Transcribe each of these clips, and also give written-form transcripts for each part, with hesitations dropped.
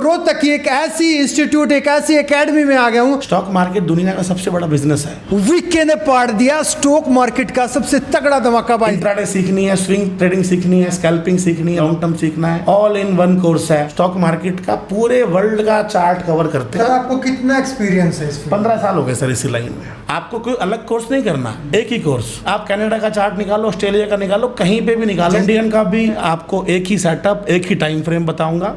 रोहतक की एक ऐसी इंस्टीट्यूट, एक ऐसी एकेडमी में आ गया हूँ। स्टॉक मार्केट दुनिया का सबसे बड़ा बिजनेस है। वीके ने पाड़ दिया स्टॉक मार्केट का सबसे तगड़ा धमाका भाई। इंट्राडे सीखनी है, स्विंग ट्रेडिंग सीखनी है, स्कैल्पिंग सीखनी है, लॉन्ग टर्म सीखना है, ऑल इन वन कोर्स है। स्टॉक मार्केट का पूरे वर्ल्ड का चार्ट कवर करते हैं। सर आपको कितना एक्सपीरियंस है इसमें? 15 साल हो गए सर इसी लाइन में। आपको कोई अलग कोर्स नहीं करना, एक ही कोर्स। आप कनाडा का चार्ट निकालो, ऑस्ट्रेलिया का निकालो, कहीं पे भी निकालो, इंडियन का भी, आपको एक ही सेटअप, एक ही टाइम फ्रेम बताऊंगा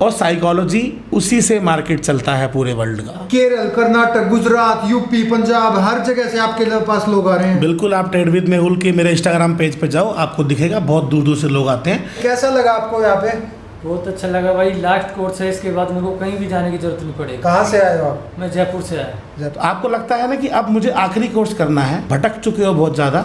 और साइकोलॉजी उसी से मार्केट चलता है पूरे वर्ल्ड का। केरल, कर्नाटक, गुजरात, यूपी, पंजाब, हर जगह से आपके पास लोग आ रहे हैं। बिल्कुल, आप ट्रेड विद मेहुल के मेरे इंस्टाग्राम पेज पे जाओ, आपको दिखेगा बहुत दूर दूर से लोग आते हैं। कैसा लगा आपको यहाँ पे? बहुत अच्छा लगा भाई। लास्ट कोर्स है, इसके बाद मेरे को कहीं भी जाने की जरूरत नहीं पड़ेगी। कहाँ से आए हो आप? मैं जयपुर से आया। तो आपको लगता है ना कि अब मुझे आखिरी कोर्स करना है, भटक चुके हो बहुत ज़्यादा,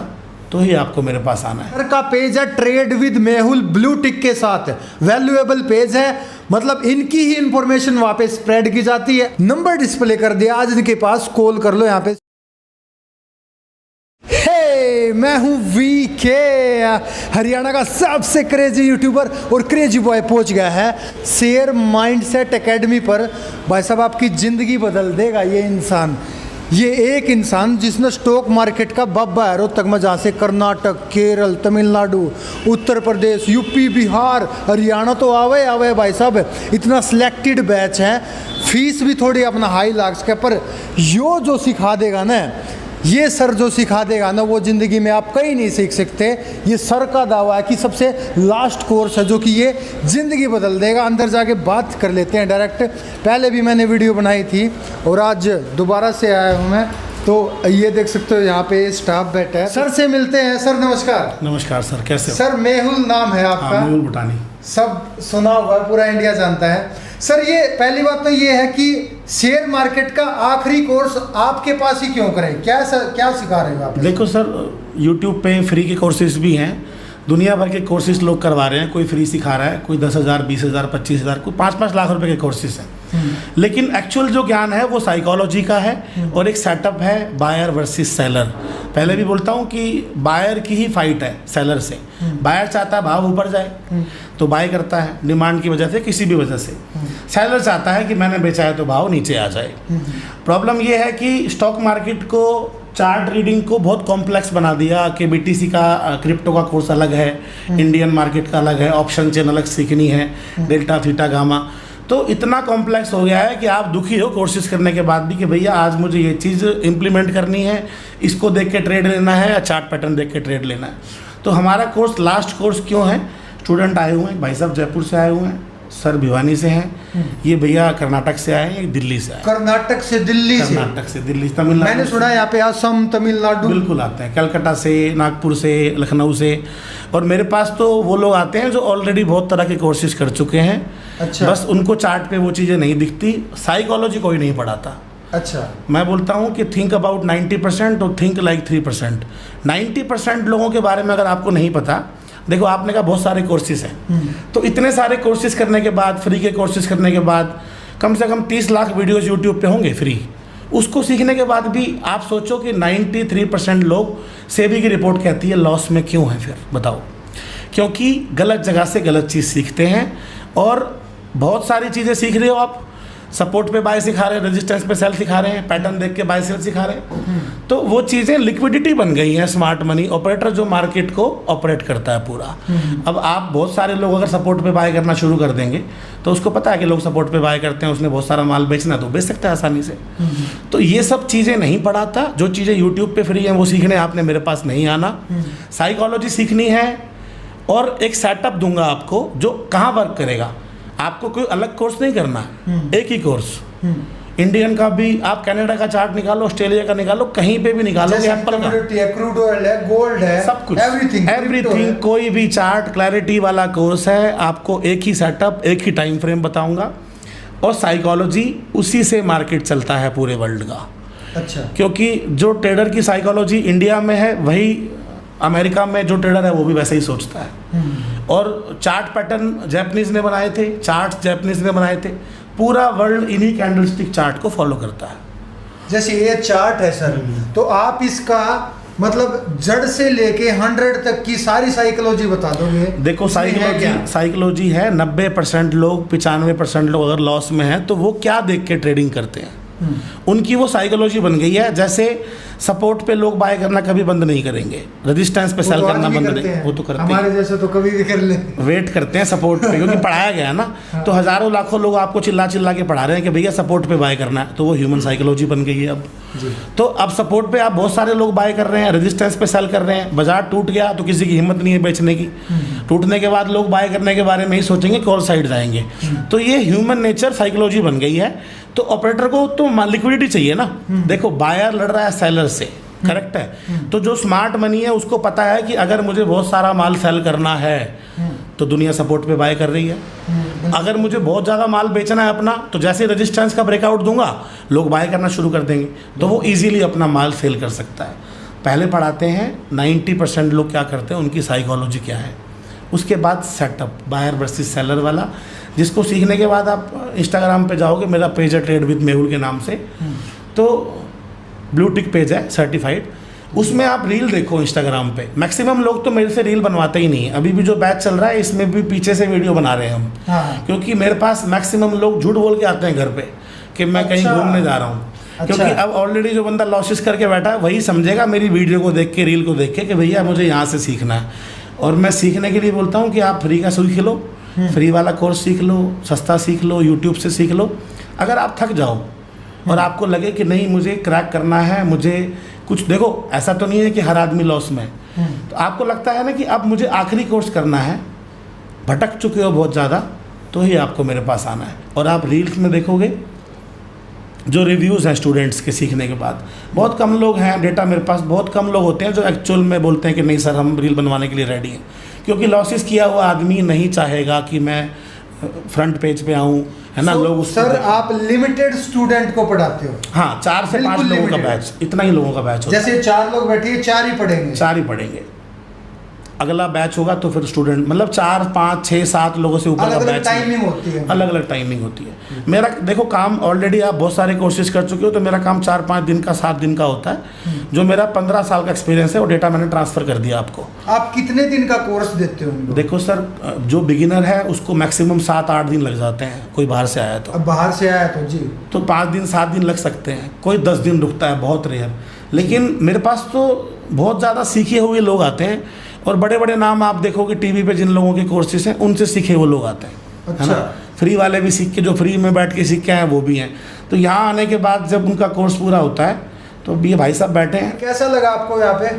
तो ही आपको मेरे पास आना है। सर का पेज है trade with Mehul blue tick के साथ, वैल्यूएबल पेज है, मतलब इनकी ही इंफॉर्मेशन वहां पे स्प्रेड की जाती है। नंबर डिस्प्ले कर दिया, आज इनके पास कॉल कर लो यहाँ पे। मैं हूं वीके, हरियाणा का सबसे क्रेजी यूट्यूबर और क्रेजी बॉय पहुंच गया है शेयर माइंडसेट एकेडमी पर। भाई साहब आपकी ज़िंदगी बदल देगा ये इंसान। ये एक इंसान जिसने स्टॉक मार्केट का बब्बा है रोहतक में, जहाँ से कर्नाटक, केरल, तमिलनाडु, उत्तर प्रदेश, यूपी, बिहार, हरियाणा तो आवे भाई साहब। इतना सिलेक्टेड बैच है, फीस भी थोड़ी अपना हाई लाख्स का, पर यो जो सिखा देगा ना, ये सर जो सिखा देगा ना, वो ज़िंदगी में आप कहीं नहीं सीख सकते। ये सर का दावा है कि सबसे लास्ट कोर्स है जो कि ये ज़िंदगी बदल देगा। अंदर जाके बात कर लेते हैं डायरेक्ट। पहले भी मैंने वीडियो बनाई थी और आज दोबारा से आया हूँ मैं, तो ये देख सकते हो यहाँ पे स्टाफ बैठा है। सर से मिलते हैं। सर नमस्कार। नमस्कार सर, कैसे हो? सर मेहुल नाम है आपका? मेहुल भूटानी। सब सुना हुआ, पूरा इंडिया जानता है। सर ये पहली बात तो ये है कि शेयर मार्केट का आखिरी कोर्स आपके पास ही क्यों करें? क्या सिखा रहे हो आप? देखो सर, यूट्यूब पे फ्री के कोर्सेज भी हैं, दुनिया भर के कोर्सेज लोग करवा रहे हैं। कोई फ्री सिखा रहा है, कोई 10,000, 20,000, 25,000, कोई 5-5 लाख रुपए के कोर्सेज हैं। लेकिन एक्चुअल जो ज्ञान है वो साइकोलॉजी का है और एक सेटअप है बायर वर्सेस सेलर। पहले भी बोलता हूँ कि बायर की ही फाइट है सेलर से। बायर चाहता है भाव ऊपर जाए तो बाय करता है, डिमांड की वजह से, किसी भी वजह से। सेलर चाहता है कि मैंने बेचा है तो भाव नीचे आ जाए। प्रॉब्लम ये है कि स्टॉक मार्केट को, चार्ट रीडिंग को बहुत कॉम्प्लेक्स बना दिया कि बीटीसी का, क्रिप्टो का कोर्स अलग है, इंडियन मार्केट का अलग है, ऑप्शन चेन अलग सीखनी है, डेल्टा, थीटा, गामा। तो इतना कॉम्प्लेक्स हो गया है कि आप दुखी हो कोर्सेज करने के बाद भी कि भैया आज मुझे ये चीज़ इम्प्लीमेंट करनी है, इसको देख के ट्रेड लेना है या चार्ट पैटर्न देख के ट्रेड लेना है। तो हमारा कोर्स लास्ट कोर्स क्यों है? स्टूडेंट आए हुए हैं, भाई साहब जयपुर से आए हुए हैं, सर भिवानी से हैं, ये भैया कर्नाटक से आए हैं, दिल्ली से आए। कर्नाटक से दिल्ली से? कर्नाटक से दिल्ली, तमिलनाडु। मैंने सुना है यहाँ पे असम, तमिलनाडु बिल्कुल आते हैं, कलकत्ता से, नागपुर से, लखनऊ से। और मेरे पास तो वो लोग आते हैं जो ऑलरेडी बहुत तरह के कोर्सेज कर चुके हैं। अच्छा। बस उनको चार्ट पे वो चीज़ें नहीं दिखती। साइकोलॉजी कोई नहीं पढ़ाता। अच्छा। मैं बोलता हूँ कि थिंक अबाउट 90% और थिंक लाइक 3%। 90% लोगों के बारे में अगर आपको नहीं पता, देखो आपने कहा बहुत सारे कोर्सेज हैं, तो इतने सारे कोर्सेज करने के बाद, फ्री के कोर्सेज करने के बाद कम से कम 30 लाख वीडियोस यूट्यूब पे होंगे फ्री। उसको सीखने के बाद भी आप सोचो कि 93% लोग, सेबी की रिपोर्ट कहती है, लॉस में क्यों है? फिर बताओ, क्योंकि गलत जगह से गलत चीज़ सीखते हैं। और बहुत सारी चीज़ें सीख रहे हो आप, सपोर्ट पे बाय सिखा रहे हैं, रेजिस्टेंस पे सेल सिखा रहे हैं, पैटर्न देख के बाय सेल सिखा रहे हैं, तो वो चीज़ें लिक्विडिटी बन गई हैं। स्मार्ट मनी ऑपरेटर जो मार्केट को ऑपरेट करता है पूरा। अब आप बहुत सारे लोग अगर सपोर्ट पे बाय करना शुरू कर देंगे तो उसको पता है कि लोग सपोर्ट पे बाय करते हैं, उसने बहुत सारा माल बेचना, तो बेच सकता है आसानी से। तो ये सब चीज़ें नहीं पढ़ाता। जो चीज़ें यूट्यूब पे फ्री हैं वो सीखने आपने मेरे पास नहीं आना। साइकोलॉजी सीखनी है और एक सेटअप दूंगा आपको जो कहाँ वर्क करेगा। आपको कोई अलग कोर्स नहीं करना, एक ही कोर्स। इंडियन का भी, आप कनाडा का चार्ट निकालो, ऑस्ट्रेलिया का निकालो, कहीं पे भी निकालो, एप्पल का, क्रूड ऑयल है, गोल्ड है, सब कुछ, एवरीथिंग, कोई भी चार्ट क्लैरिटी वाला कोर्स है। आपको एक ही सेटअप, एक ही टाइम फ्रेम बताऊंगा और साइकोलॉजी उसी से मार्केट चलता है पूरे वर्ल्ड का। अच्छा। क्योंकि जो ट्रेडर की साइकोलॉजी इंडिया में है, वही अमेरिका में जो ट्रेडर है वो भी वैसे ही सोचता है। और चार्ट पैटर्न जैपनीज ने बनाए थे, चार्ट जैपनीज ने बनाए थे, पूरा वर्ल्ड इन्हीं कैंडलस्टिक चार्ट को फॉलो करता है। जैसे ये चार्ट है सर, तो आप इसका मतलब जड़ से लेके 100 तक की सारी साइकोलॉजी बता दोगे? देखो इसमें है क्या? साइकोलॉजी है 90% लोग 95% लोग अगर लॉस में हैं तो वो क्या देख के ट्रेडिंग करते हैं, उनकी वो साइकोलॉजी बन गई है। जैसे सपोर्ट पे लोग बाय करना कभी बंद नहीं करेंगे, रेजिस्टेंस पे वो सेल तो करना आज भी बंद करते नहीं, हैं। वो तो करते हमारे हैं, जैसे तो कभी भी कर ले। वेट करते हैं सपोर्ट पे, क्योंकि पढ़ाया गया है ना। तो हज़ारों लाखों लोग आपको चिल्ला चिल्ला के पढ़ा रहे हैं कि भैया सपोर्ट पे बाय करना है, तो वो ह्यूमन साइकोलॉजी बन गई है अब। तो अब सपोर्ट पे आप बहुत सारे लोग बाय कर रहे हैं, रेजिस्टेंस पे सेल कर रहे हैं, बाजार टूट गया तो किसी की हिम्मत नहीं है बेचने की, टूटने के बाद लोग बाय करने के बारे में ही सोचेंगे कॉल साइड जाएंगे। तो ये ह्यूमन नेचर साइकोलॉजी बन गई है। तो ऑपरेटर को तो लिक्विडिटी चाहिए ना। देखो बायर लड़ रहा है सेलर से, करेक्ट है। तो जो स्मार्ट मनी है उसको पता है कि अगर मुझे बहुत सारा माल सेल करना है तो दुनिया सपोर्ट पे बाय कर रही है, अगर मुझे बहुत ज़्यादा माल बेचना है अपना तो जैसे रेजिस्टेंस का ब्रेकआउट दूंगा लोग बाय करना शुरू कर देंगे, तो वो इजीली अपना माल सेल कर सकता है। पहले पढ़ाते हैं 90% लोग क्या करते हैं, उनकी साइकोलॉजी क्या है, उसके बाद सेटअप बायर वर्सेस सेलर वाला, जिसको सीखने के बाद आप इंस्टाग्राम पे जाओगे, मेरा पेज है ट्रेड विद मेहुल के नाम से, तो ब्लू टिक पेज है सर्टिफाइड, उसमें आप रील देखो इंस्टाग्राम पे। मैक्सिमम लोग तो मेरे से रील बनवाते ही नहीं है, अभी भी जो बैच चल रहा है इसमें भी पीछे से वीडियो बना रहे हैं हम। हाँ। क्योंकि मेरे पास मैक्सिमम लोग झूठ बोल के आते हैं घर पे कि मैं कहीं अच्छा। घूमने जा रहा हूँ। क्योंकि अब ऑलरेडी जो बंदा लॉसेस करके बैठा है वही समझेगा मेरी वीडियो को देख के, रील को देख के, कि भैया मुझे यहाँ से सीखना है। और मैं सीखने के लिए बोलता हूँ कि आप फ्री का सीख लो, फ्री वाला कोर्स सीख लो, सस्ता सीख लो, यूट्यूब से सीख लो। अगर आप थक जाओ और आपको लगे कि नहीं मुझे क्रैक करना है, मुझे कुछ, देखो ऐसा तो नहीं है कि हर आदमी लॉस में, तो आपको लगता है ना कि अब मुझे आखिरी कोर्स करना है, भटक चुके हो बहुत ज़्यादा, तो ही आपको मेरे पास आना है। और आप रील्स में देखोगे जो रिव्यूज़ हैं स्टूडेंट्स के सीखने के बाद, बहुत कम लोग हैं, डेटा मेरे पास बहुत कम लोग होते हैं जो एक्चुअल में बोलते हैं कि नहीं सर हम रील बनवाने के लिए रेडी हैं। क्योंकि लॉसेस किया हुआ आदमी नहीं चाहेगा कि मैं फ्रंट पेज पे आऊँ, है ना। लोग उसको सर आप लिमिटेड स्टूडेंट को पढ़ाते हो? हाँ, 4 से 5 बिल्कुल लोगों का limited। बैच, इतना ही लोगों का बैच होता है। जैसे 4 लोग बैठे हैं, 4 ही पढ़ेंगे? 4 ही पढ़ेंगे। अगला बैच होगा तो फिर स्टूडेंट मतलब 4, 5, 6, 7 लोगों से ऊपर का अलग अलग बैच, टाइमिंग होती है? अलग अलग टाइमिंग होती है। मेरा देखो काम ऑलरेडी आप बहुत सारे कोर्सेज कर चुके हो, तो मेरा काम 4-5 दिन का, 7 दिन का होता है। जो मेरा 15 साल का एक्सपीरियंस है वो डेटा मैंने ट्रांसफ़र कर दिया आपको। आप कितने दिन का कोर्स देते हो उनको? देखो सर, जो बिगिनर है उसको मैक्सिमम 7-8 दिन लग जाते हैं, कोई बाहर से आया तो। अब बाहर से आया तो जी तो 5 दिन 7 दिन लग सकते हैं, कोई 10 दिन रुकता है, बहुत रेयर। लेकिन मेरे पास तो बहुत ज़्यादा सीखे हुए लोग आते हैं, और बड़े बड़े नाम आप देखोगे टीवी पे जिन लोगों के कोर्सेज हैं उनसे सीखे वो लोग आते हैं, है ना। फ्री वाले भी सीख के, जो फ्री में बैठ के सीख के आए वो भी हैं। तो यहाँ आने के बाद जब उनका कोर्स पूरा होता है तो ये भाई साहब बैठे हैं। कैसा लगा आपको यहाँ पे?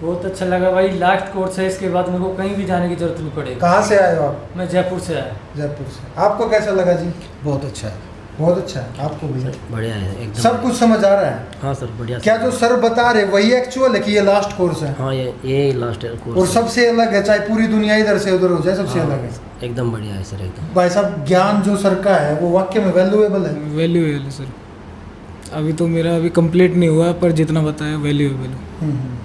बहुत अच्छा लगा भाई, लास्ट कोर्स है, इसके बाद मेरे को कहीं भी जाने की जरूरत नहीं पड़ेगी। कहाँ से आए हो आप? मैं जयपुर से आया। जयपुर से। आपको कैसा लगा जी? बहुत अच्छा है, बहुत अच्छा है। आपको भैया बढ़िया है एकदम। सब कुछ समझ आ रहा है? हाँ सर बढ़िया। क्या जो सर बता रहे वही एक्चुअल है कि ये लास्ट कोर्स है? हाँ ये लास्ट कोर्स और सबसे अलग है, चाहे पूरी दुनिया इधर से उधर हो जाए, सबसे अलग है? एकदम बढ़िया है सर एकदम। भाई साहब ज्ञान जो सर का है वो वाकई में वैल्यूएबल है? वैल्यूएबल है सर। अभी तो मेरा अभी कंप्लीट नहीं हुआ, पर जितना बताया वैल्यूएबल है।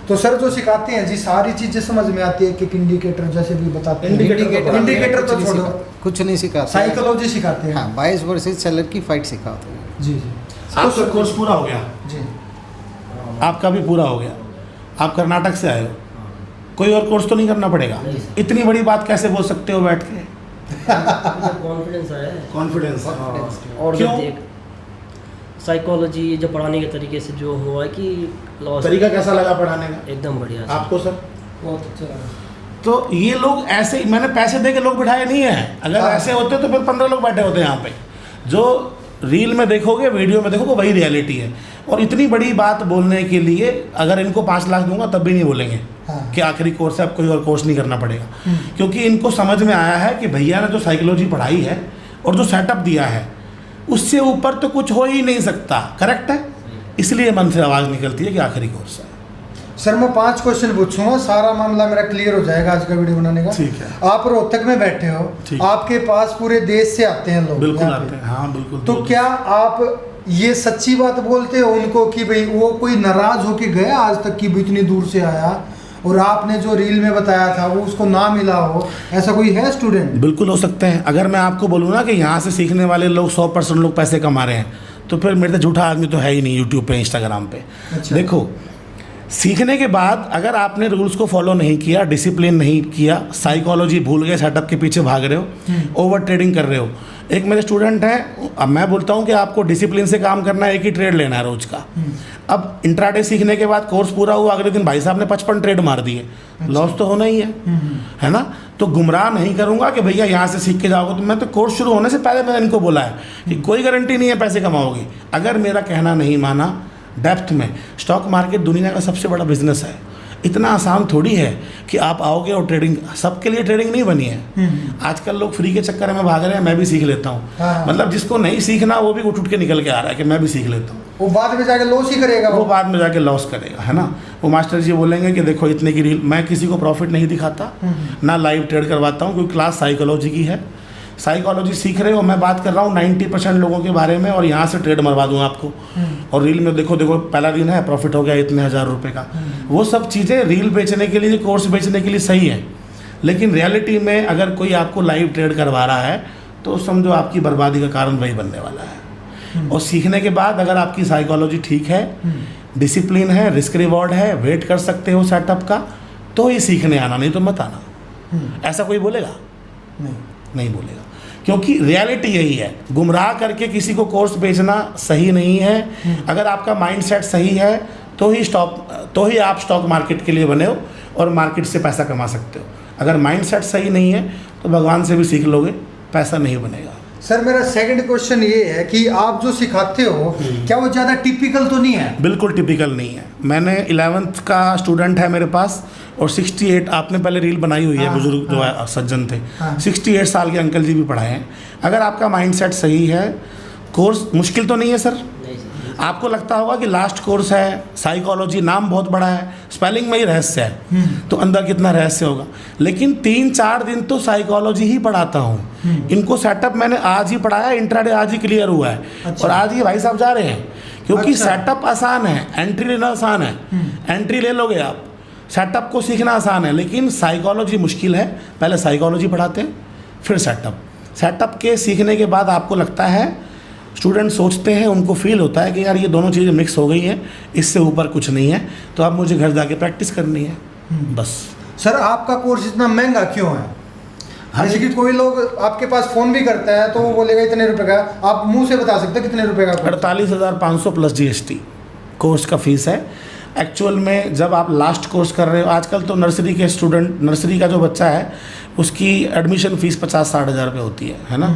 तो सर जो सिखाते हैं जी सारी चीजें समझ में आती है? कि इंडिकेटर जैसे भी बताते हैं, इंडिकेटर तो छोड़ो, कुछ नहीं सिखाते, साइकोलॉजी सिखाते हैं। हाँ, बायस वर्सेस सेलर की फाइट सिखाते हैं। जी जी आपका कोर्स पूरा हो गया? जी आपका भी पूरा हो गया। आप कर्नाटक से आए हो, कोई और कोर्स तो नहीं करना पड़ेगा? इतनी बड़ी बात कैसे बोल सकते हो बैठ के? कॉन्फिडेंस है। कॉन्फिडेंस। और क्यों? जो साइकोलॉजी जो पढ़ाने के तरीके से जो हुआ है कि लॉस तरीका कैसा लगा पढ़ाने का? एकदम बढ़िया सर। आपको सर? बहुत अच्छा लगा। तो ये लोग ऐसे, मैंने पैसे दे के लोग बिठाए नहीं हैं। अगर ऐसे होते तो फिर 15 लोग बैठे होते यहाँ पे। जो रील में देखोगे, वीडियो में देखोगे, वही रियलिटी है। और इतनी बड़ी बात बोलने के लिए अगर इनको 5 लाख दूंगा तब भी नहीं बोलेंगे कि आखिरी कोर्स है, अब कोई और कोर्स नहीं करना पड़ेगा। क्योंकि इनको समझ में आया है कि भैया ने जो साइकोलॉजी पढ़ाई है और जो सेटअप दिया है उससे ऊपर तो कुछ हो ही नहीं सकता। करेक्ट है? इसलिए मन से आवाज़ निकलती है कि आखिरी कोर्स है। सर मैं 5 क्वेश्चन पूछूंगा, सारा मामला मेरा क्लियर हो जाएगा आज का वीडियो बनाने का। ठीक है। आप रोहतक में बैठे हो, ठीक। आपके पास पूरे देश से आते हैं लोग? बिल्कुल यहाँ पे। आते हैं, हाँ बिल्कुल। तो क्या आप ये सच्ची बात बोलते हो उनको कि भाई वो कोई नाराज होके गया आज तक कि भी इतनी दूर से आया और आपने जो रील में बताया था वो उसको ना मिला हो? ऐसा कोई है स्टूडेंट? बिल्कुल हो सकते हैं। अगर मैं आपको बोलूँ ना कि यहाँ से सीखने वाले लोग 100% लोग पैसे कमा रहे हैं, तो फिर मेरे तो झूठा आदमी तो है ही नहीं यूट्यूब पे, इंस्टाग्राम पे। अच्छा। देखो सीखने के बाद अगर आपने रूल्स को फॉलो नहीं किया, डिसिप्लिन नहीं किया, साइकोलॉजी भूल गए, सेटअप के पीछे भाग रहे हो, ओवर ट्रेडिंग कर रहे हो। एक मेरे स्टूडेंट हैं, अब मैं बोलता हूँ कि आपको डिसिप्लिन से काम करना है, एक ही ट्रेड लेना है रोज का। अब इंट्राडे सीखने के बाद कोर्स पूरा हुआ, अगले दिन भाई साहब ने 55 ट्रेड मार दिए, लॉस तो होना ही है ना। तो गुमराह नहीं करूँगा कि भैया यहाँ से सीख के जाओगे। तो मैं तो कोर्स शुरू होने से पहले मैंने इनको बोला है कि कोई गारंटी नहीं है पैसे कमाओगे। अगर मेरा कहना नहीं माना डेप्थ में, स्टॉक मार्केट दुनिया का सबसे बड़ा बिजनेस है, इतना आसान थोड़ी है कि आप आओगे और ट्रेडिंग, सबके लिए ट्रेडिंग नहीं बनी है। आजकल लोग फ्री के चक्कर में भाग रहे हैं, मैं भी सीख लेता हूँ। मतलब जिसको नहीं सीखना वो भी उठ के निकल के आ रहा है कि मैं भी सीख लेता हूँ। वो बाद में जाके लॉस ही करेगा, वो बाद में जाके लॉस करेगा, है ना। वो मास्टर जी बोलेंगे कि देखो इतने की रील, मैं किसी को प्रॉफिट नहीं दिखाता, ना लाइव ट्रेड करवाता हूँ, क्योंकि क्लास साइकोलॉजी की है। साइकोलॉजी सीख रहे हो, मैं बात कर रहा हूँ 90% लोगों के बारे में, और यहाँ से ट्रेड मरवा दूँ आपको। और रील में देखो पहला दिन है, प्रॉफिट हो गया इतने हज़ार रुपये का। वो सब चीज़ें रील बेचने के लिए, कोर्स बेचने के लिए सही है, लेकिन रियलिटी में अगर कोई आपको लाइव ट्रेड करवा रहा है तो समझो आपकी बर्बादी का कारण वही बनने वाला है। और सीखने के बाद अगर आपकी साइकोलॉजी ठीक है, डिसिप्लिन है, रिस्क रिवॉर्ड है, वेट कर सकते हो सेटअप का, तो ही सीखने आना, नहीं तो मत आना। ऐसा कोई बोलेगा? नहीं बोलेगा, क्योंकि रियलिटी यही है। गुमराह करके किसी को कोर्स बेचना सही नहीं है। अगर आपका माइंडसेट सही है तो ही आप स्टॉक मार्केट के लिए बने हो और मार्केट से पैसा कमा सकते हो। अगर माइंडसेट सही नहीं है तो भगवान से भी सीख लोगे, पैसा नहीं बनेगा। सर मेरा सेकंड क्वेश्चन ये है कि आप जो सिखाते हो क्या वो ज़्यादा टिपिकल तो नहीं है? बिल्कुल टिपिकल नहीं है। मैंने 11th का स्टूडेंट है मेरे पास, और 68, आपने पहले रील बनाई हुई है, बुजुर्ग जो सज्जन थे, 68 साल के अंकल जी भी पढ़ाए हैं। अगर आपका माइंडसेट सही है, कोर्स मुश्किल तो नहीं है सर। आपको लगता होगा कि लास्ट कोर्स है, साइकोलॉजी, नाम बहुत बड़ा है, स्पेलिंग में ही रहस्य है, तो अंदर कितना रहस्य होगा। लेकिन 3-4 दिन तो साइकोलॉजी ही पढ़ाता हूँ। इनको सेटअप मैंने आज ही पढ़ाया, इंट्राडे आज ही क्लियर हुआ है। अच्छा। और आज ही भाई साहब जा रहे हैं, क्योंकि सेटअप आसान है, एंट्री लेना आसान है, एंट्री ले लोगे आप, सेटअप को सीखना आसान है, लेकिन साइकोलॉजी मुश्किल है। पहले साइकोलॉजी पढ़ाते हैं, फिर सेटअप के सीखने के बाद आपको लगता है, स्टूडेंट सोचते हैं, उनको फील होता है कि यार ये दोनों चीज़ें मिक्स हो गई हैं, इससे ऊपर कुछ नहीं है, तो अब मुझे घर जाके प्रैक्टिस करनी है बस। सर आपका कोर्स इतना महंगा क्यों है? जैसे कि कोई लोग आपके पास फ़ोन भी करता है तो वो बोलेगा इतने रुपए का, आप मुंह से बता सकते हैं कितने रुपए का? 48,500 प्लस GST कोर्स का फीस है। एक्चुअल में जब आप लास्ट कोर्स कर रहे हो, आजकल तो नर्सरी के स्टूडेंट, नर्सरी का जो बच्चा है उसकी एडमिशन फ़ीस 50-60 हज़ार रुपये होती है ना।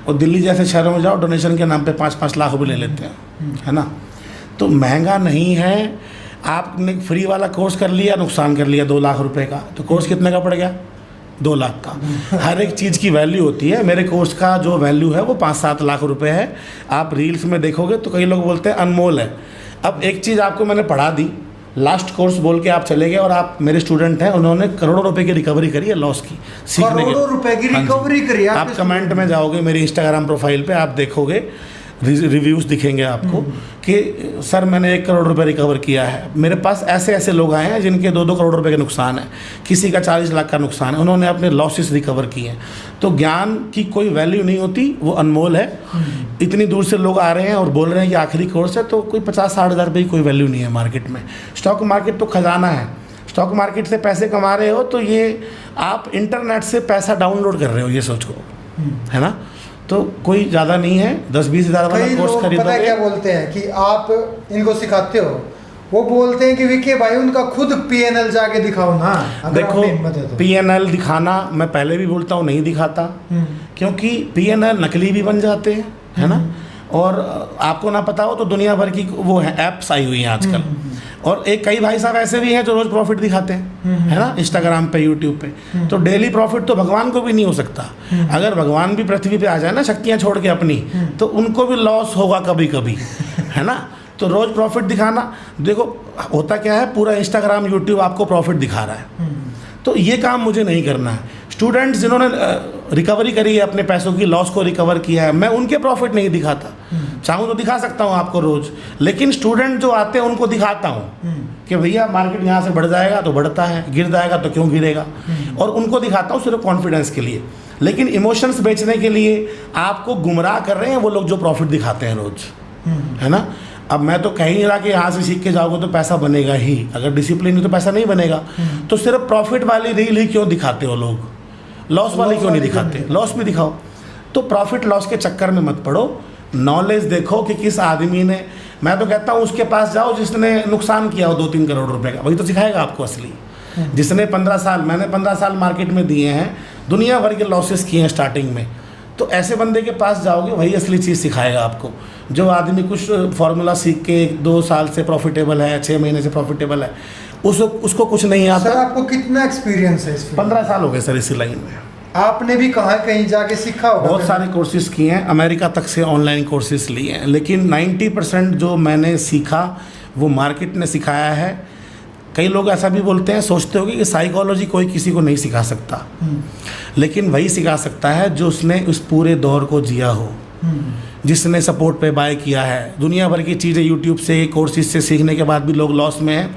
और दिल्ली जैसे शहरों में जाओ, डोनेशन के नाम पे 5-5 लाख रुपये ले लेते हैं, है ना। तो महंगा नहीं है। आपने फ्री वाला कोर्स कर लिया, नुकसान कर लिया 2 लाख रुपए का, तो कोर्स कितने का पड़ गया? 2 लाख का। हर एक चीज़ की वैल्यू होती है। मेरे कोर्स का जो वैल्यू है वो 5-7 लाख रुपए है। आप रील्स में देखोगे तो कई लोग बोलते हैं अनमोल है। अब एक चीज़ आपको मैंने पढ़ा दी, लास्ट कोर्स बोल के आप चले गए, और आप मेरे स्टूडेंट हैं, उन्होंने करोड़ों रुपए की रिकवरी करी है लॉस की, सीखने के। करोड़ों रुपए की रिकवरी करी? आप कमेंट में जाओगे मेरी इंस्टाग्राम प्रोफाइल पे, आप देखोगे रिव्यूज़ दिखेंगे आपको कि सर मैंने 1 करोड़ रुपए रिकवर किया है। मेरे पास ऐसे ऐसे लोग आए हैं जिनके 2-2 करोड़ रुपए के नुकसान है, किसी का 40 लाख का नुकसान है, उन्होंने अपने लॉसेस रिकवर किए हैं। तो ज्ञान की कोई वैल्यू नहीं होती, वो अनमोल है। इतनी दूर से लोग आ रहे हैं और बोल रहे हैं कि आखिरी कोर्स है, तो कोई 50-60 हज़ार रुपये की कोई वैल्यू नहीं है मार्केट में। स्टॉक मार्केट तो खजाना है। स्टॉक मार्केट से पैसे कमा रहे हो तो ये आप इंटरनेट से पैसा डाउनलोड कर रहे हो, ये सोचो, है ना। तो कोई ज़्यादा नहीं है, 10-20 हज़ार वाला कोर्स खरीदोगे। पता है क्या बोलते हैं कि आप इनको सिखाते हो, वो बोलते हैं कि विके भाई उनका खुद PNL जाके दिखाओ ना। देखो PNL दिखाना, मैं पहले भी बोलता हूँ, नहीं दिखाता, क्योंकि PNL नकली भी बन जाते हैं, है ना। और आपको ना पता हो तो दुनिया भर की वो है ऐप्स आई हुई हैं आजकल। और एक कई भाई साहब ऐसे भी हैं जो रोज़ प्रॉफिट दिखाते हैं, है ना, इंस्टाग्राम पे, यूट्यूब पे। तो डेली प्रॉफिट तो भगवान को भी नहीं हो सकता। अगर भगवान भी पृथ्वी पे आ जाए ना शक्तियाँ छोड़ के अपनी, तो उनको भी लॉस होगा कभी कभी, है ना। तो रोज़ प्रॉफिट दिखाना, देखो होता क्या है, पूरा इंस्टाग्राम यूट्यूब आपको प्रॉफिट दिखा रहा है, तो ये काम मुझे नहीं करना है। स्टूडेंट्स जिन्होंने रिकवरी करी है अपने पैसों की, लॉस को रिकवर किया है, मैं उनके प्रॉफिट नहीं दिखाता। चाहूँ तो दिखा सकता हूँ आपको रोज़, लेकिन स्टूडेंट जो आते हैं उनको दिखाता हूँ कि भैया मार्केट यहाँ से बढ़ जाएगा तो बढ़ता है, गिर जाएगा तो क्यों गिरेगा, और उनको दिखाता हूँ सिर्फ कॉन्फिडेंस के लिए। लेकिन इमोशंस बेचने के लिए आपको गुमराह कर रहे हैं वो लोग जो प्रॉफिट दिखाते हैं रोज़, है ना। अब मैं तो कह ही नहीं रहा कि यहाँ से सीख के जाओगे तो पैसा बनेगा ही, अगर डिसिप्लिन है तो पैसा नहीं बनेगा। तो सिर्फ प्रॉफिट वाली रील ही क्यों दिखाते हो लोग, लॉस वाली क्यों नहीं दिखाते? लॉस भी दिखाओ। तो प्रॉफिट लॉस के चक्कर में मत पड़ो, नॉलेज देखो कि किस आदमी ने, मैं तो कहता हूँ उसके पास जाओ जिसने नुकसान किया हो 2-3 करोड़ रुपए का, वही तो सिखाएगा आपको असली। जिसने 15 साल, मैंने 15 साल मार्केट में दिए हैं, दुनिया भर के लॉसेस किए हैं स्टार्टिंग में, तो ऐसे बंदे के पास जाओगे वही असली चीज़ सिखाएगा आपको। जो आदमी कुछ फार्मूला सीख के 2 साल से प्रॉफिटेबल है, 6 महीने से प्रॉफिटेबल है, उसको कुछ नहीं आता। सर आपको कितना एक्सपीरियंस है इसमें? 15 साल हो गए सर इसी लाइन में। आपने भी कहीं जाके सीखा होगा? बहुत सारे कोर्सेज किए हैं, अमेरिका तक से ऑनलाइन कोर्सेज लिए हैं, लेकिन 90% जो मैंने सीखा वो मार्केट ने सिखाया है। कई लोग ऐसा भी बोलते हैं, सोचते होंगे कि साइकोलॉजी कोई किसी को नहीं सिखा सकता, लेकिन वही सिखा सकता है जो उसने उस पूरे दौर को जिया हो, जिसने सपोर्ट पे बाय किया है। दुनिया भर की चीज़ें यूट्यूब से, कोर्सेज से सीखने के बाद भी लोग लॉस में हैं,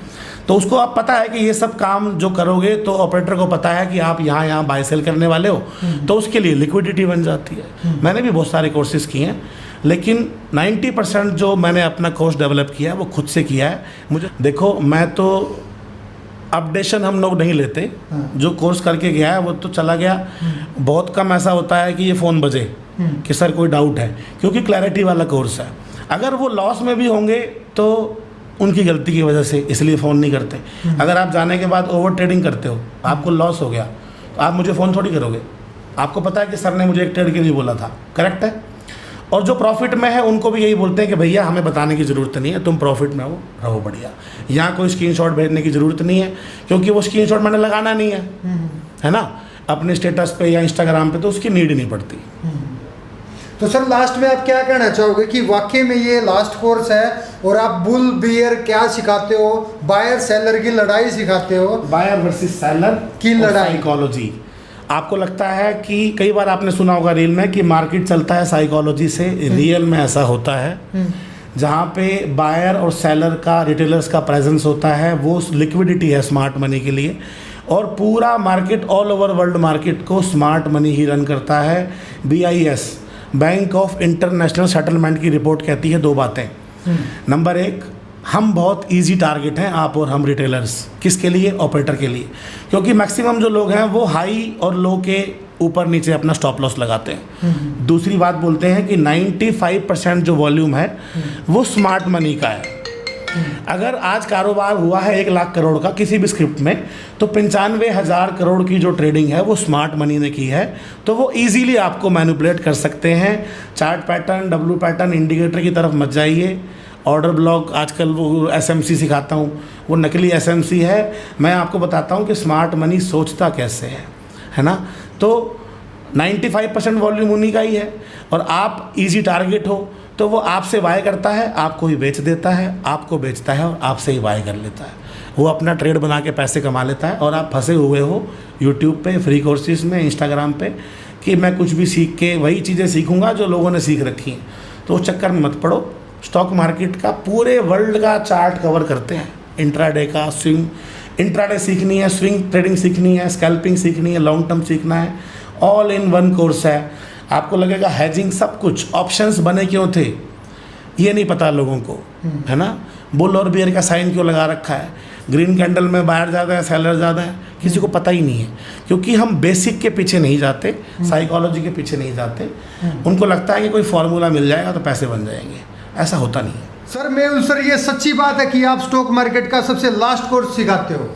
तो उसको आप पता है कि ये सब काम जो करोगे तो ऑपरेटर को पता है कि आप यहाँ बाय सेल करने वाले हो, तो उसके लिए लिक्विडिटी बन जाती है। मैंने भी बहुत सारे कोर्सेज किए हैं, लेकिन 90% जो मैंने अपना कोर्स डेवलप किया है वो खुद से किया है। मुझे देखो, मैं तो अपडेशन हम लोग नहीं लेते, जो कोर्स करके गया है वो तो चला गया। बहुत कम ऐसा होता है कि ये फ़ोन बजे कि सर कोई डाउट है, क्योंकि क्लैरिटी वाला कोर्स है। अगर वो लॉस में भी होंगे तो उनकी गलती की वजह से, इसलिए फ़ोन नहीं करते। अगर आप जाने के बाद ओवर ट्रेडिंग करते हो, आपको लॉस हो गया, तो आप मुझे फ़ोन थोड़ी करोगे। आपको पता है कि सर ने मुझे एक ट्रेड के लिए बोला था, करेक्ट है। और जो प्रॉफिट में है उनको भी यही बोलते हैं कि भैया हमें बताने की ज़रूरत नहीं है, तुम प्रॉफिट में हो, रहो बढ़िया। यहाँ कोई स्क्रीनशॉट भेजने की ज़रूरत नहीं है, क्योंकि वो स्क्रीनशॉट मैंने लगाना नहीं है ना, अपने स्टेटस पे या इंस्टाग्राम पे, तो उसकी नीड नहीं पड़ती। तो सर लास्ट में आप क्या कहना चाहोगे कि वाकई में ये लास्ट कोर्स है और आप बुल बियर क्या सिखाते हो? बायर सेलर की लड़ाई सिखाते हो, बायर वर्सेस सेलर की लड़ाई, साइकोलॉजी। आपको लगता है कि कई बार आपने सुना होगा रील में कि मार्केट चलता है साइकोलॉजी से, रियल में ऐसा होता है। जहाँ पे बायर और सेलर का, रिटेलर्स का प्रेजेंस होता है, वो लिक्विडिटी है स्मार्ट मनी के लिए, और पूरा market, all over world market को स्मार्ट मनी ही रन करता है। BIS, bank of international settlement की रिपोर्ट कहती है 2 बातें। नंबर 1, हम बहुत इजी टारगेट हैं, आप और हम रिटेलर्स। किसके लिए? ऑपरेटर के लिए, क्योंकि मैक्सिमम जो लोग हैं वो हाई और लो के ऊपर नीचे अपना स्टॉप लॉस लगाते हैं। दूसरी बात बोलते हैं कि 95% जो वॉल्यूम है वो स्मार्ट मनी का है। अगर आज कारोबार हुआ है 1 लाख करोड़ का किसी भी स्क्रिप्ट में, तो 95,000 करोड़ की जो ट्रेडिंग है वो स्मार्ट मनी ने की है, तो वो इजीली आपको मैनिपुलेट कर सकते हैं। Chart pattern, W pattern, indicator की तरफ मत जाइए। ऑर्डर ब्लॉक, आजकल वो SMC सिखाता हूँ, वो नकली SMC है। मैं आपको बताता हूँ कि स्मार्ट मनी सोचता कैसे है ना। तो 95% वॉल्यूम उन्हीं का ही है, और आप इजी टारगेट हो, तो वो आपसे बाय करता है, आपको ही बेच देता है, आपको बेचता है और आपसे ही बाय कर लेता है। वो अपना ट्रेड बना के पैसे कमा लेता है, और आप फंसे हुए हो यूट्यूब पे, फ्री कोर्सेज में, इंस्टाग्राम पे, कि मैं कुछ भी सीख के वही चीज़ें सीखूंगा जो लोगों ने सीख रखी हैं। तो उस चक्कर में मत पड़ो। स्टॉक मार्केट का पूरे वर्ल्ड का चार्ट कवर करते हैं, इंट्राडे का, स्विंग, इंट्राडे सीखनी है, स्विंग ट्रेडिंग सीखनी है, स्कैल्पिंग सीखनी है, लॉन्ग टर्म सीखना है, ऑल इन वन कोर्स है। आपको लगेगा हैजिंग, सब कुछ। ऑप्शंस बने क्यों थे ये नहीं पता लोगों को, है ना। बुल और बियर का साइन क्यों लगा रखा है, ग्रीन कैंडल में बायर ज़्यादा है, सेलर ज़्यादा है, किसी को पता ही नहीं है, क्योंकि हम बेसिक के पीछे नहीं जाते, साइकोलॉजी के पीछे नहीं जाते। उनको लगता है कि कोई फार्मूला मिल जाएगा तो पैसे बन जाएंगे, ऐसा होता नहीं है। सर मेहुल सर, ये सच्ची बात है कि आप स्टॉक मार्केट का सबसे लास्ट कोर्स सिखाते हो?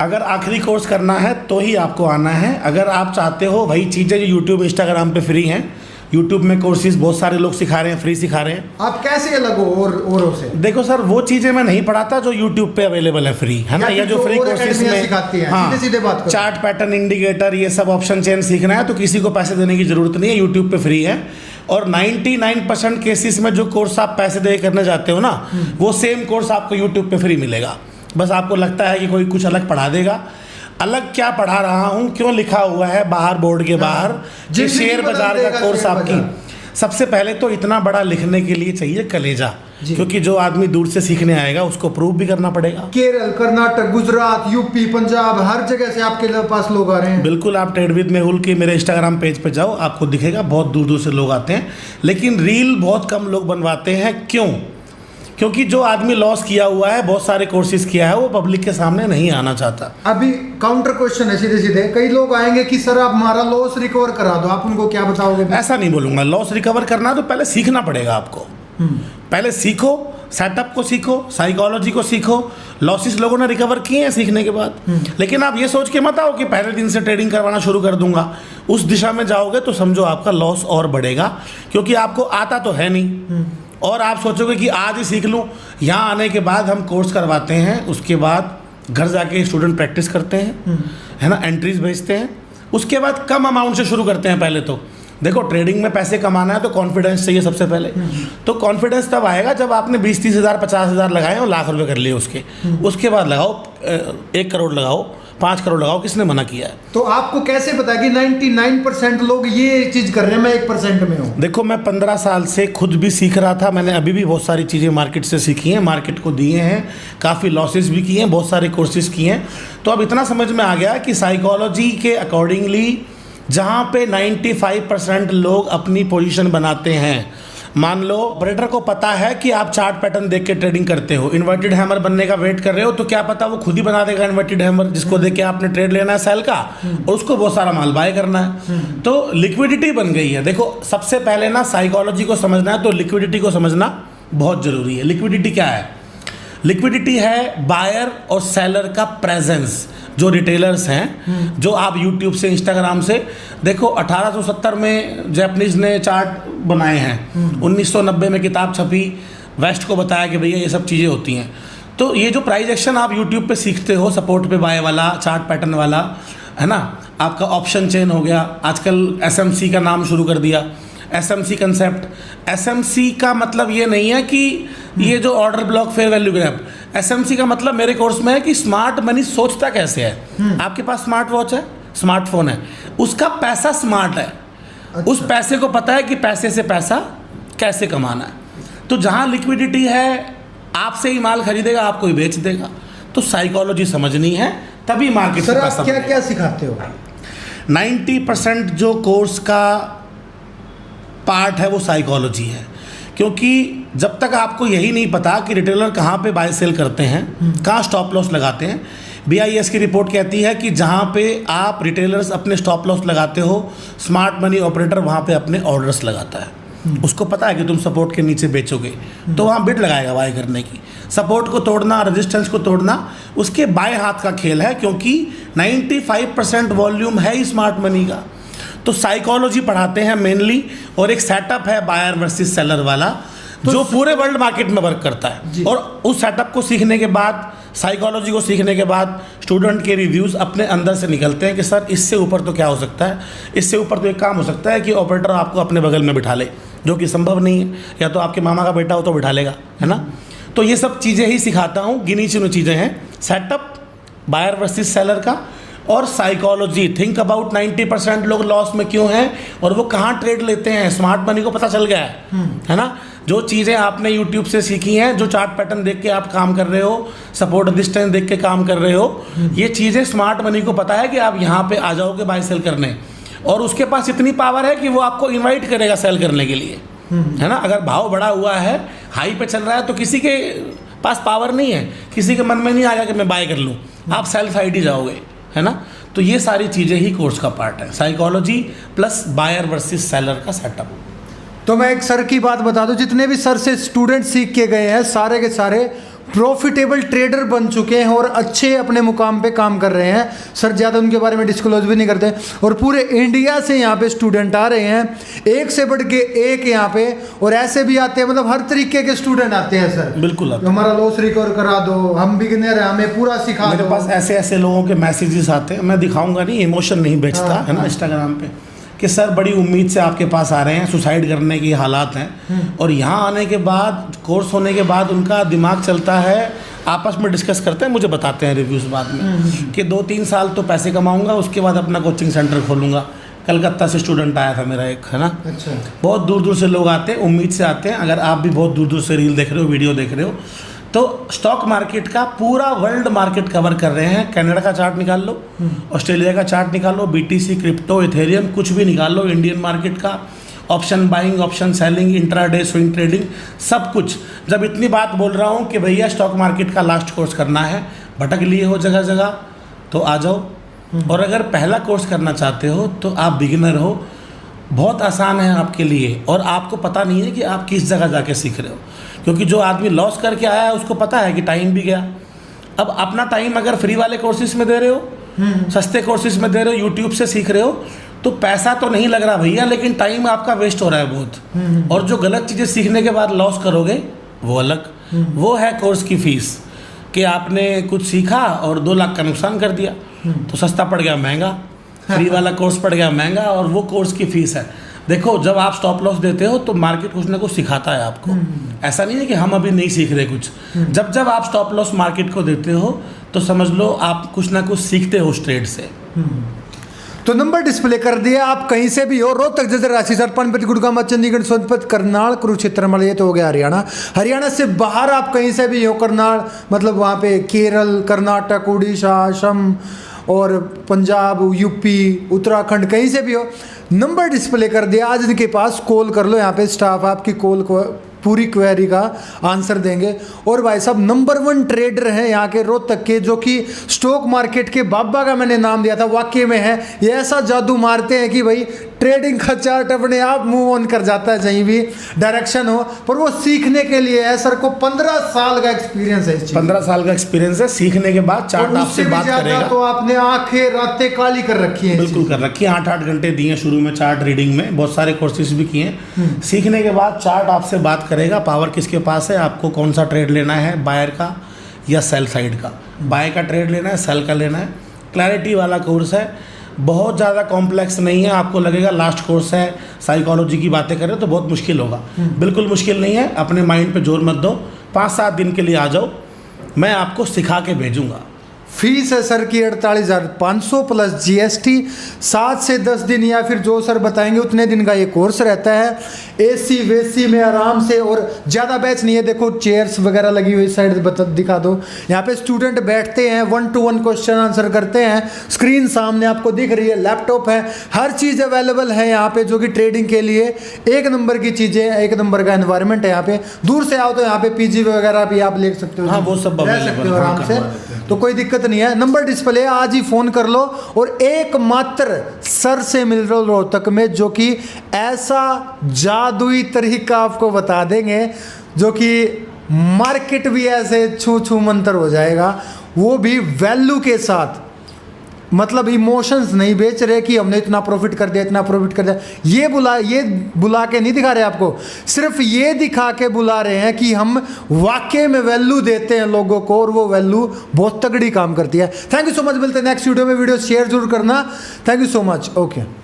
अगर आखिरी कोर्स करना है तो ही आपको आना है। अगर आप चाहते हो वही चीज़ें जो यूट्यूब, इंस्टाग्राम पे फ्री हैं, यूट्यूब में कोर्सेज बहुत सारे लोग सिखा रहे हैं, फ्री सिखा रहे हैं, आप कैसे अलग हो औरों से? देखो सर, वो चीज़ें मैं नहीं पढ़ाता जो यूट्यूब पे अवेलेबल है फ्री, है ना, या जो फ्री कोर्सेज में सिखाती हैं। हाँ, सीधे बात करो, चार्ट पैटर्न, इंडिकेटर, ये सब ऑप्शन चेन सीखना है तो किसी को पैसे देने की ज़रूरत नहीं है, यूट्यूब पे फ्री है। और 99% केसेस में जो कोर्स आप पैसे दे करने जाते हो ना, वो सेम कोर्स आपको यूट्यूब पे फ्री मिलेगा। बस आपको लगता है कि कोई कुछ अलग पढ़ा देगा। अलग क्या पढ़ा रहा हूँ, क्यों लिखा हुआ है बाहर, बोर्ड के बाहर, जो शेयर बाजार का कोर्स आपकी। सबसे पहले तो इतना बड़ा लिखने के लिए चाहिए कलेजा, क्योंकि जो आदमी दूर से सीखने आएगा उसको प्रूव भी करना पड़ेगा। केरल, कर्नाटक, गुजरात, यूपी, पंजाब, हर जगह से आपके पास लोग आ रहे हैं। बिल्कुल, आप ट्रेड विद मेहुल के मेरे इंस्टाग्राम पेज पे जाओ, आपको दिखेगा बहुत दूर दूर से लोग आते हैं। लेकिन रील बहुत कम लोग बनवाते हैं। क्यों? क्योंकि जो आदमी लॉस किया हुआ है, बहुत सारे कोर्सेज किया है, वो पब्लिक के सामने नहीं आना चाहता। अभी काउंटर क्वेश्चन है सीधे सीधे, कई लोग आएंगे कि सर आप हमारा लॉस रिकवर करा दो, आप उनको क्या बताओगे? ऐसा नहीं बोलूँगा। लॉस रिकवर करना तो पहले सीखना पड़ेगा आपको। पहले सीखो, सेटअप को सीखो, साइकोलॉजी को सीखो। लॉसेस लोगों ने रिकवर किए हैं सीखने के बाद। लेकिन आप ये सोच के मत आओ कि पहले दिन से ट्रेडिंग करवाना शुरू कर दूंगा। उस दिशा में जाओगे तो समझो आपका लॉस और बढ़ेगा, क्योंकि आपको आता तो है नहीं। और आप सोचोगे कि आज ही सीख लूँ। यहाँ आने के बाद हम कोर्स करवाते हैं, उसके बाद घर जाके स्टूडेंट प्रैक्टिस करते हैं, है ना, एंट्रीज भेजते हैं। उसके बाद कम अमाउंट से शुरू करते हैं। पहले तो देखो, ट्रेडिंग में पैसे कमाना है तो कॉन्फिडेंस चाहिए सबसे पहले। तो कॉन्फिडेंस तब आएगा जब आपने 20-30 हज़ार 50 हज़ार लगाए और लाख रुपए कर लिए उसके बाद लगाओ, 1 करोड़ लगाओ, 5 करोड़ लगाओ, किसने मना किया है? तो आपको कैसे पता कि 99% लोग ये चीज़ कर रहे हैं, मैं 1% में हूँ? देखो, मैं 15 साल से खुद भी सीख रहा था। मैंने अभी भी बहुत सारी चीज़ें मार्केट से सीखी हैं, मार्केट को दिए हैं, काफ़ी लॉसेस भी किए हैं, बहुत सारे कोर्सेज किए हैं। तो अब इतना समझ में आ गया कि साइकोलॉजी के अकॉर्डिंगली जहाँ पे 95% लोग अपनी पोजीशन बनाते हैं, मान लो ऑपरेटर को पता है कि आप चार्ट पैटर्न देख के ट्रेडिंग करते हो, इन्वर्टेड हैमर बनने का वेट कर रहे हो, तो क्या पता वो खुद ही बना देगा इन्वर्टेड हैमर, जिसको देख के आपने ट्रेड लेना है सेल का और उसको बहुत सारा माल बाय करना है। तो लिक्विडिटी बन गई है। देखो, सबसे पहले ना साइकोलॉजी को समझना है तो लिक्विडिटी को समझना बहुत ज़रूरी है। लिक्विडिटी क्या है? लिक्विडिटी है बायर और सेलर का प्रेजेंस। जो रिटेलर्स हैं, जो आप यूट्यूब से, इंस्टाग्राम से देखो, 1870 में जैपनीज ने चार्ट बनाए हैं, 1990 में किताब छपी, वेस्ट को बताया कि भैया ये सब चीज़ें होती हैं। तो ये जो प्राइस एक्शन आप यूट्यूब पे सीखते हो, सपोर्ट पे बाय वाला, चार्ट पैटर्न वाला, है ना, आपका ऑप्शन चेन हो गया, आजकल SMC का नाम शुरू कर दिया, SMC कंसेप्ट। SMC का मतलब ये नहीं है कि ये जो order block fair value grab, SMC का मतलब मेरे कोर्स में है कि स्मार्ट मनी सोचता कैसे है। आपके पास स्मार्ट वॉच है, स्मार्टफोन है, उसका पैसा स्मार्ट है। अच्छा। उस पैसे को पता है कि पैसे से पैसा कैसे कमाना है। तो जहाँ लिक्विडिटी है, आपसे ही माल खरीदेगा, आपको ही बेच देगा। तो साइकोलॉजी समझनी है, तभी मार्केट से पैसा। क्या क्या सिखाते हो? 90% जो कोर्स का पार्ट है वो साइकोलॉजी है, क्योंकि जब तक आपको यही नहीं पता कि रिटेलर कहाँ पे बाय सेल करते हैं, कहाँ स्टॉप लॉस लगाते हैं। BIS की रिपोर्ट कहती है कि जहाँ पे आप रिटेलर्स अपने स्टॉप लॉस लगाते हो, स्मार्ट मनी ऑपरेटर वहाँ पे अपने ऑर्डर्स लगाता है। उसको पता है कि तुम सपोर्ट के नीचे बेचोगे, तो वहाँ बिड लगाएगा बाय करने की। सपोर्ट को तोड़ना, रेजिस्टेंस को तोड़ना उसके बाएं हाथ का खेल है, क्योंकि 95% वॉल्यूम है ही स्मार्ट मनी का। तो साइकोलॉजी पढ़ाते हैं मेनली, और एक सेटअप है बायर वर्सेस सेलर वाला, जो पूरे वर्ल्ड मार्केट में वर्क करता है। और उस सेटअप को सीखने के बाद, साइकोलॉजी को सीखने के बाद, स्टूडेंट के रिव्यूज़ अपने अंदर से निकलते हैं कि सर इससे ऊपर तो क्या हो सकता है। इससे ऊपर तो एक काम हो सकता है कि ऑपरेटर आपको अपने बगल में बिठा ले, जो कि संभव नहीं है, या तो आपके मामा का बेटा हो तो बिठा लेगा, है ना। तो ये सब चीज़ें ही सिखाता हूँ, गिनी चुनी चीज़ें हैं। सेटअप, बायर वर्सेस सेलर का, और साइकोलॉजी। थिंक अबाउट 90% लोग लॉस में क्यों हैं और वो कहाँ ट्रेड लेते हैं, स्मार्ट मनी को पता चल गया है ना। जो चीज़ें आपने यूट्यूब से सीखी हैं, जो चार्ट पैटर्न देख के आप काम कर रहे हो, सपोर्ट रेजिस्टेंस देख के काम कर रहे हो, ये चीज़ें स्मार्ट मनी को पता है कि आप यहाँ पे आ जाओगे बाय सेल करने, और उसके पास इतनी पावर है कि वो आपको इन्वाइट करेगा सेल करने के लिए, है ना। अगर भाव बढ़ा हुआ है, हाई पे चल रहा है, तो किसी के पास पावर नहीं है, किसी के मन में नहीं आएगा कि मैं बाय कर लूँ, आप सेल साइड ही जाओगे, है ना। तो ये सारी चीज़ें ही कोर्स का पार्ट है, psychology plus buyer versus seller का सेटअप। तो मैं एक सर की बात बता दूं, जितने भी सर से स्टूडेंट सीख के गए हैं, सारे के सारे प्रॉफिटेबल ट्रेडर बन चुके हैं और अच्छे अपने मुकाम पे काम कर रहे हैं। सर ज़्यादा उनके बारे में डिस्क्लोज भी नहीं करते, और पूरे इंडिया से यहाँ पे स्टूडेंट आ रहे हैं, एक से बढ़ के एक यहाँ पे, और ऐसे भी आते हैं, मतलब हर तरीके के स्टूडेंट आते हैं सर। बिल्कुल, हमारा लॉस रिकवर करा दो, हम बिगिनर हैं, हमें पूरा सिखा दो। मेरे पास ऐसे ऐसे लोगों के मैसेजेस आते हैं, मैं दिखाऊंगा नहीं, इमोशन नहीं बेचता, है ना, इंस्टाग्राम पे, कि सर बड़ी उम्मीद से आपके पास आ रहे हैं, सुसाइड करने की हालात हैं, और यहाँ आने के बाद, कोर्स होने के बाद उनका दिमाग चलता है, आपस में डिस्कस करते हैं, मुझे बताते हैं रिव्यूज़ बाद में कि 2-3 साल तो पैसे कमाऊंगा, उसके बाद अपना कोचिंग सेंटर खोलूंगा। कलकत्ता से स्टूडेंट आया था मेरा एक, है ना। अच्छा। बहुत दूर दूर से लोग आते हैं, उम्मीद से आते हैं। अगर आप भी बहुत दूर दूर से रील देख रहे हो, वीडियो देख रहे हो, तो स्टॉक मार्केट का पूरा वर्ल्ड मार्केट कवर कर रहे हैं। कनाडा का चार्ट निकाल लो, ऑस्ट्रेलिया का चार्ट निकाल लो, BTC, क्रिप्टो, इथेरियम, कुछ भी निकाल लो, इंडियन मार्केट का, option buying, option selling, intraday, swing trading, सब कुछ। जब इतनी बात बोल रहा हूँ कि भैया स्टॉक मार्केट का लास्ट कोर्स करना है, भटक लिए हो जगह जगह, तो आ जाओ। और अगर पहला कोर्स करना चाहते हो तो आप बिगिनर हो, बहुत आसान है आपके लिए, और आपको पता नहीं है कि आप किस जगह जाके सीख रहे हो, क्योंकि जो आदमी लॉस करके आया है उसको पता है कि टाइम भी गया। अब अपना टाइम अगर फ्री वाले कोर्सेज में दे रहे हो, सस्ते कोर्सेज में दे रहे हो, यूट्यूब से सीख रहे हो, तो पैसा तो नहीं लग रहा भैया, लेकिन टाइम आपका वेस्ट हो रहा है बहुत। और जो गलत चीज़ें सीखने के बाद लॉस करोगे वो अलग, वो है कोर्स की फीस, कि आपने कुछ सीखा और 2 लाख का नुकसान कर दिया, तो सस्ता पड़ गया महंगा, फ्री वाला कोर्स पड़ गया महंगा, और वो कोर्स की फीस है। देखो, जब आप स्टॉप लॉस देते हो तो मार्केट कुछ ना कुछ सिखाता है आपको, ऐसा नहीं है कि हम अभी नहीं सीख रहे कुछ। जब जब आप स्टॉप लॉस मार्केट को देते हो तो समझ लो आप कुछ ना कुछ सीखते हो उस ट्रेड से। तो नंबर डिस्प्ले कर दिया, आप कहीं से भी हो, रोहतक, जजर, राशीसर, पानीपत, गुड़गांव, चंडीगढ़, सोनपत, करनाल, कुरुक्षेत्र, में ये तो हो गया हरियाणा। हरियाणा से बाहर आप कहीं से भी हो, करनाल मतलब वहाँ पे केरल, कर्नाटक, उड़ीसा, असम और पंजाब, यूपी, उत्तराखंड, कहीं से भी हो, नंबर डिस्प्ले कर दिया। आज इनके पास कॉल कर लो, यहाँ पे स्टाफ आपकी कॉल को पूरी क्वेरी का आंसर देंगे। और भाई साहब नंबर 1 ट्रेडर हैं यहाँ के रोहतक के, जो कि स्टॉक मार्केट के बाबा का मैंने नाम दिया था, वाकई में है। ये ऐसा जादू मारते हैं कि भाई ट्रेडिंग का चार्ट अपने आप मूव ऑन कर जाता है, कहीं भी डायरेक्शन हो। पर वो सीखने के लिए है सर को 15 साल का एक्सपीरियंस है। 15 साल का एक्सपीरियंस है, सीखने के बाद चार्ट आपसे बात करेगा। तो आपने आंखें रातें काली कर रखी है। बिल्कुल कर रखी है, 8-8 घंटे दिए शुरू में चार्ट रीडिंग में, बहुत सारे कोर्सेज भी किए हैं। सीखने के बाद चार्ट आपसे बात करेगा, पावर किसके पास है, आपको कौन सा ट्रेड लेना है, बायर का या सेल साइड का, बाय का ट्रेड लेना है, सेल का लेना है। क्लैरिटी वाला कोर्स है, बहुत ज़्यादा कॉम्प्लेक्स नहीं है। आपको लगेगा लास्ट कोर्स है, साइकोलॉजी की बातें कर रहे हो तो बहुत मुश्किल होगा, बिल्कुल मुश्किल नहीं है। अपने माइंड पे जोर मत दो, 5-7 दिन के लिए आ जाओ, मैं आपको सिखा के भेजूँगा। फीस है सर की 48,500 प्लस GST, 7 से 10 दिन या फिर जो सर बताएंगे उतने दिन का ये कोर्स रहता है। AC वेसी में आराम से, और ज़्यादा बैच नहीं है। देखो चेयर्स वगैरह लगी हुई, साइड दिखा दो, यहाँ पे स्टूडेंट बैठते हैं, 1-to-1 क्वेश्चन आंसर करते हैं। स्क्रीन सामने आपको दिख रही है, लैपटॉप है, हर चीज़ अवेलेबल है यहाँ पे, जो कि ट्रेडिंग के लिए एक नंबर की चीज़ें, एक नंबर का एनवायरनमेंट है यहाँ पे। दूर से आओ तो यहाँ पे PG वगैरह भी आप ले सकते हो, हाँ वो सब रह सकते हो आराम से, तो कोई दिक्कत नहीं है। नंबर डिस्प्ले, आज ही फोन कर लो। और एकमात्र सर से मिल रहे हो रोहतक में, जो कि ऐसा जादुई तरीका आपको बता देंगे जो कि मार्केट भी ऐसे छू छू मंतर हो जाएगा, वो भी वैल्यू के साथ। मतलब इमोशंस नहीं बेच रहे कि हमने इतना प्रॉफिट कर दिया, इतना प्रॉफिट कर दिया, ये बुला के नहीं दिखा रहे आपको, सिर्फ ये दिखा के बुला रहे हैं कि हम वाकई में वैल्यू देते हैं लोगों को, और वो वैल्यू बहुत तगड़ी काम करती है। थैंक यू सो मच, मिलते हैं नेक्स्ट वीडियो में। वीडियो शेयर जरूर करना। Thank you so much. Okay.